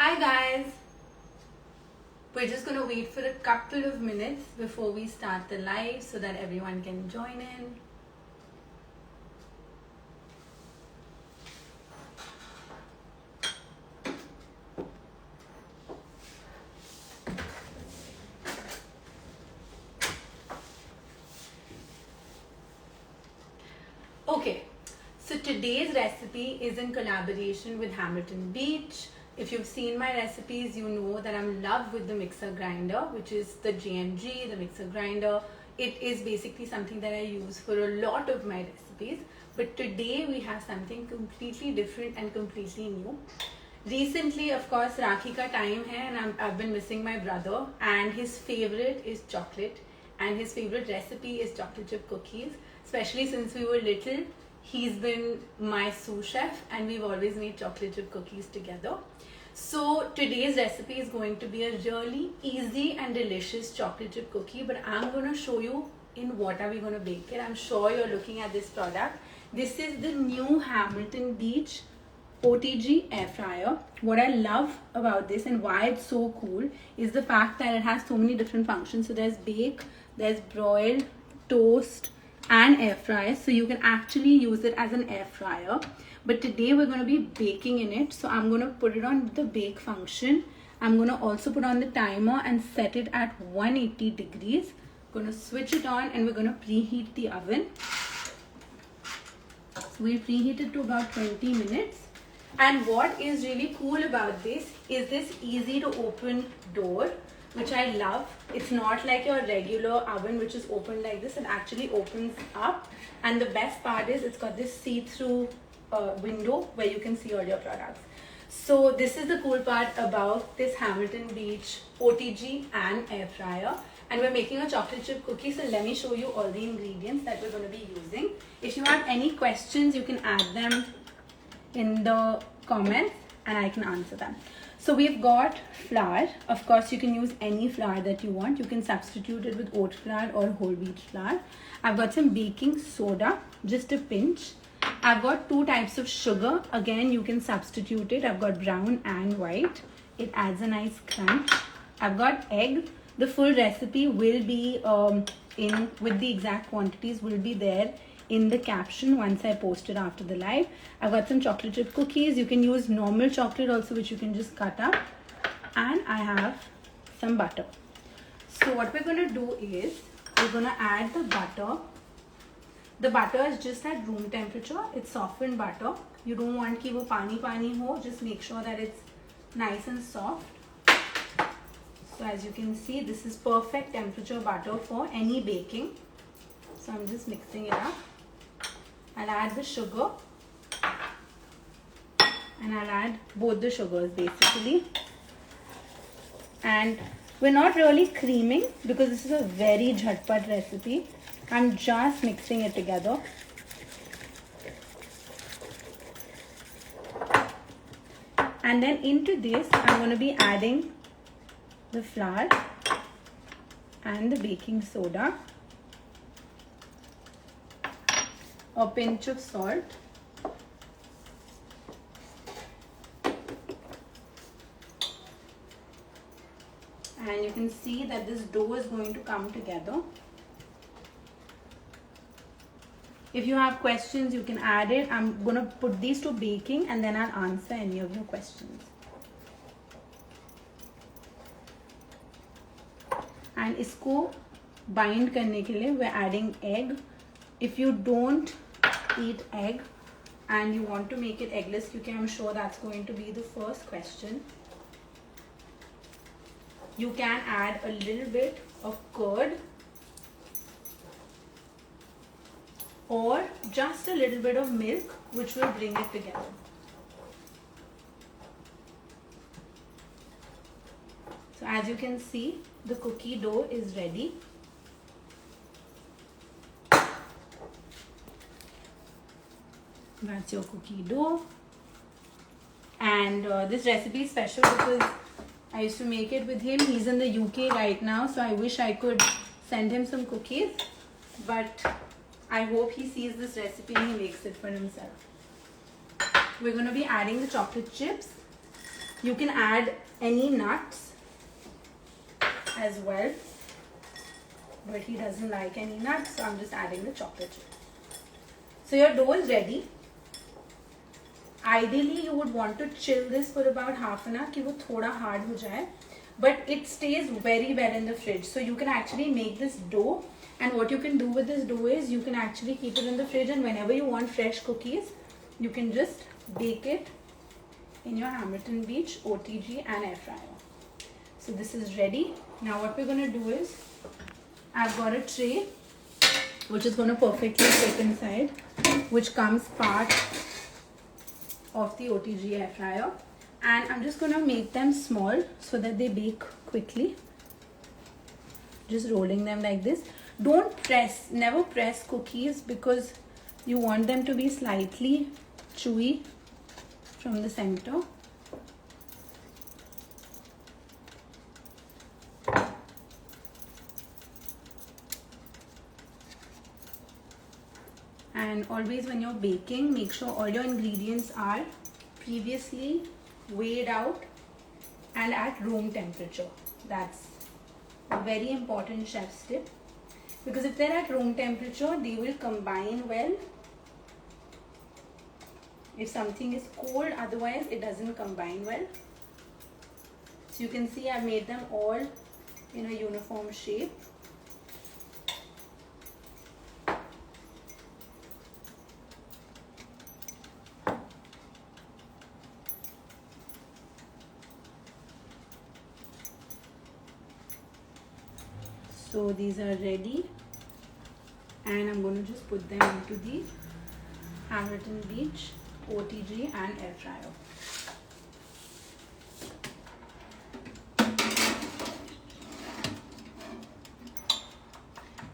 Hi guys! We're just going to wait for a couple of minutes before we start the live so that everyone can join in. Okay, so today's recipe is in collaboration with Hamilton Beach. If you've seen my recipes, you know that I'm in love with the mixer grinder, which is the JMG, the mixer grinder. It is basically something that I use for a lot of my recipes. But today we have something completely different and completely new. Recently, of course, Rakhi time hai, and I've been missing my brother, and his favorite is chocolate, and his favorite recipe is chocolate chip cookies. Especially since we were little, he's been my sous chef, and we've always made chocolate chip cookies together. So today's recipe is going to be a really easy and delicious chocolate chip cookie, but I'm going to show you in what are we going to bake it. I'm sure you're looking at this product. This is the new Hamilton Beach OTG air fryer. What I love about this and why it's so cool is the fact that it has so many different functions. So there's bake, there's broil, toast, and air fry, so you can actually use it as an air fryer. But today we're going to be baking in it, so I'm going to put it on the bake function. I'm going to also put on the timer and set it at 180 degrees. Going to switch it on and we're going to preheat the oven. So we'll preheat it to about 20 minutes. And what is really cool about this is this easy to open door, which I love. It's not like your regular oven which is open like this. It actually opens up, and the best part is it's got this see-through window where you can see all your products. So this is the cool part about this Hamilton Beach OTG and air fryer, and we're making a chocolate chip cookie. So let me show you all the ingredients that we're going to be using. If you have any questions, you can add them in the comments and I can answer them. So we've got flour. Of course, you can use any flour that you want. You can substitute it with oat flour or whole wheat flour. I've got some baking soda, just a pinch. I've got 2 types of sugar. Again, you can substitute it. I've got brown and white. It adds a nice crunch. I've got egg. The full recipe will be with the exact quantities will be there in the caption once I post it after the live. I've got some chocolate chip cookies. You can use normal chocolate also, which you can just cut up. And I have some butter. So what we're going to do is we're going to add the butter. The butter is just at room temperature. It's softened butter. You don't want ki wo pani ho. Just make sure that it's nice and soft. So as you can see, this is perfect temperature butter for any baking. So I'm just mixing it up. I'll add the sugar and I'll add both the sugars basically. And we're not really creaming because this is a very jhatpat recipe. I'm just mixing it together. And then into this, I'm going to be adding the flour and the baking soda, a pinch of salt, and you can see that this dough is going to come together. If you have questions, you can add it. I'm going to put these to baking and then I'll answer any of your questions. And isko bind karne ke liye we're adding egg. If you don't eat egg and you want to make it eggless, I'm sure that's going to be the first question. You can add a little bit of curd or just a little bit of milk, which will bring it together. So as you can see, the cookie dough is ready. That's your cookie dough. And this recipe is special because I used to make it with him. He's in the UK right now, so I wish I could send him some cookies. But I hope he sees this recipe and he makes it for himself. We're going to be adding the chocolate chips. You can add any nuts as well, but he doesn't like any nuts, so I'm just adding the chocolate chip. So your dough is ready. Ideally, you would want to chill this for about half an hour, कि वो थोड़ा hard हो जाए. But it stays very well in the fridge. So you can actually make this dough, and what you can do with this dough is you can actually keep it in the fridge, and whenever you want fresh cookies, you can just bake it in your Hamilton Beach OTG and air fryer. So this is ready. Now what we're going to do is, I've got a tray which is going to perfectly fit inside, which comes part of the OTG air fryer, and I'm just going to make them small so that they bake quickly. Just rolling them like this. Don't press, never press cookies, because you want them to be slightly chewy from the center. And always when you're baking, make sure all your ingredients are previously weighed out and at room temperature. That's a very important chef's tip, because if they're at room temperature, they will combine well. If something is cold, otherwise it doesn't combine well. So you can see I've made them all in a uniform shape. So these are ready, and I'm going to just put them into the Hamilton Beach OTG and air fryer.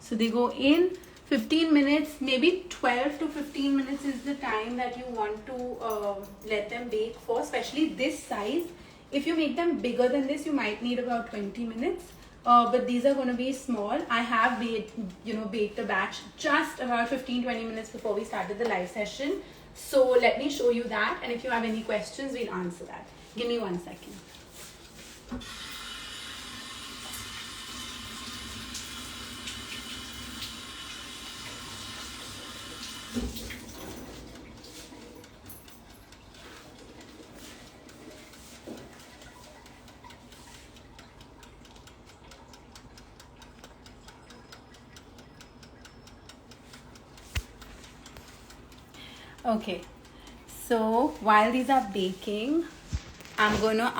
So they go in 15 minutes, maybe 12 to 15 minutes is the time that you want to let them bake for, especially this size. If you make them bigger than this, you might need about 20 minutes. But these are going to be small. I have baked a batch just about 15-20 minutes before we started the live session. So let me show you that, and if you have any questions, we'll answer that. Give me 1 second. Okay, so while these are baking, I'm going to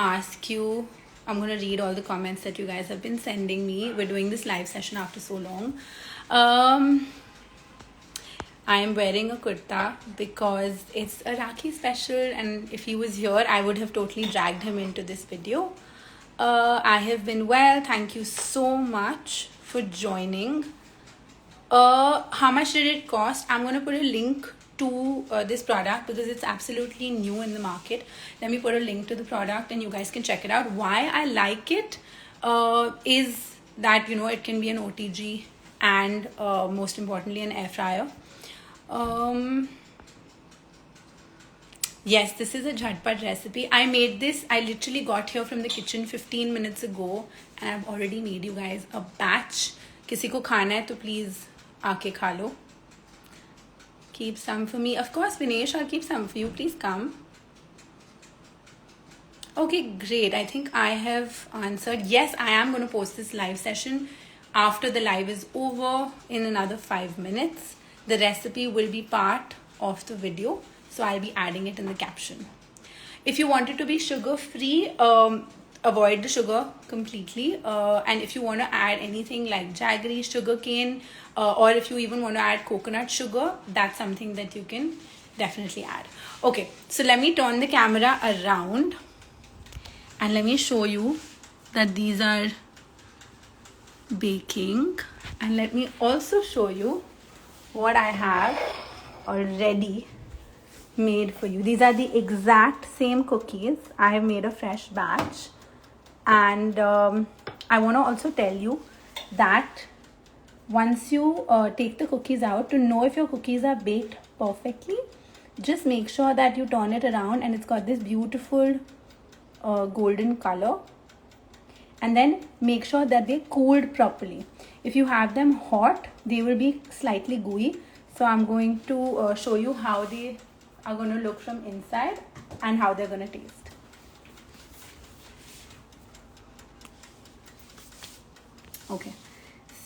read all the comments that you guys have been sending me. We're doing this live session after so long. I am wearing a kurta because it's a Rakhi special, and if he was here, I would have totally dragged him into this video. I have been well. Thank you so much for joining. How much did it cost? I'm going to put a link to this product because it's absolutely new in the market. Let me put a link to the product and you guys can check it out. Why I like it is that, you know, it can be an OTG and most importantly an air fryer. Yes, this is a jhatpat recipe. I made this, I literally got here from the kitchen 15 minutes ago and I've already made you guys a batch. Kisi ko khana hai to please aake kha lo. Keep some for me. Of course, Vinesh, I'll keep some for you. Please come. Okay, great. I think I have answered. Yes, I am going to post this live session after the live is over in another 5 minutes. The recipe will be part of the video, so I'll be adding it in the caption. If you want it to be sugar-free, avoid the sugar completely. And if you want to add anything like jaggery, sugarcane, or if you even want to add coconut sugar, that's something that you can definitely add. Okay, so let me turn the camera around and let me show you that these are baking. And let me also show you what I have already made for you. These are the exact same cookies. I have made a fresh batch. And I want to also tell you that once you take the cookies out, to know if your cookies are baked perfectly, just make sure that you turn it around and it's got this beautiful golden color. And then make sure that they cooled properly. If you have them hot, they will be slightly gooey. So I'm going to show you how they are going to look from inside and how they're going to taste. Okay,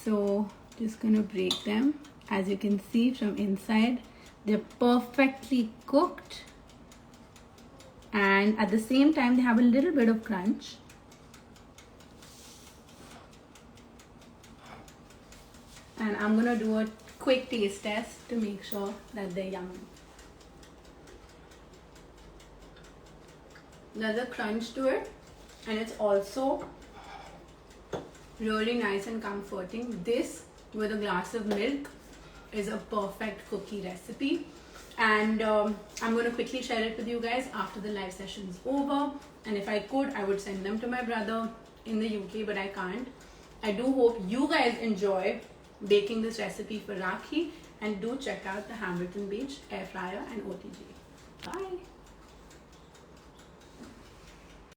so just going to break them. As you can see from inside, they're perfectly cooked. And at the same time, they have a little bit of crunch. And I'm gonna do a quick taste test to make sure that they're yummy. There's a crunch to it, and it's also really nice and comforting. This with a glass of milk is a perfect cookie recipe. And I'm going to quickly share it with you guys after the live session is over. And if I could, I would send them to my brother in the UK, but I can't. I do hope you guys enjoy baking this recipe for Rakhi, and do check out the Hamilton Beach Airfryer and OTG. Bye.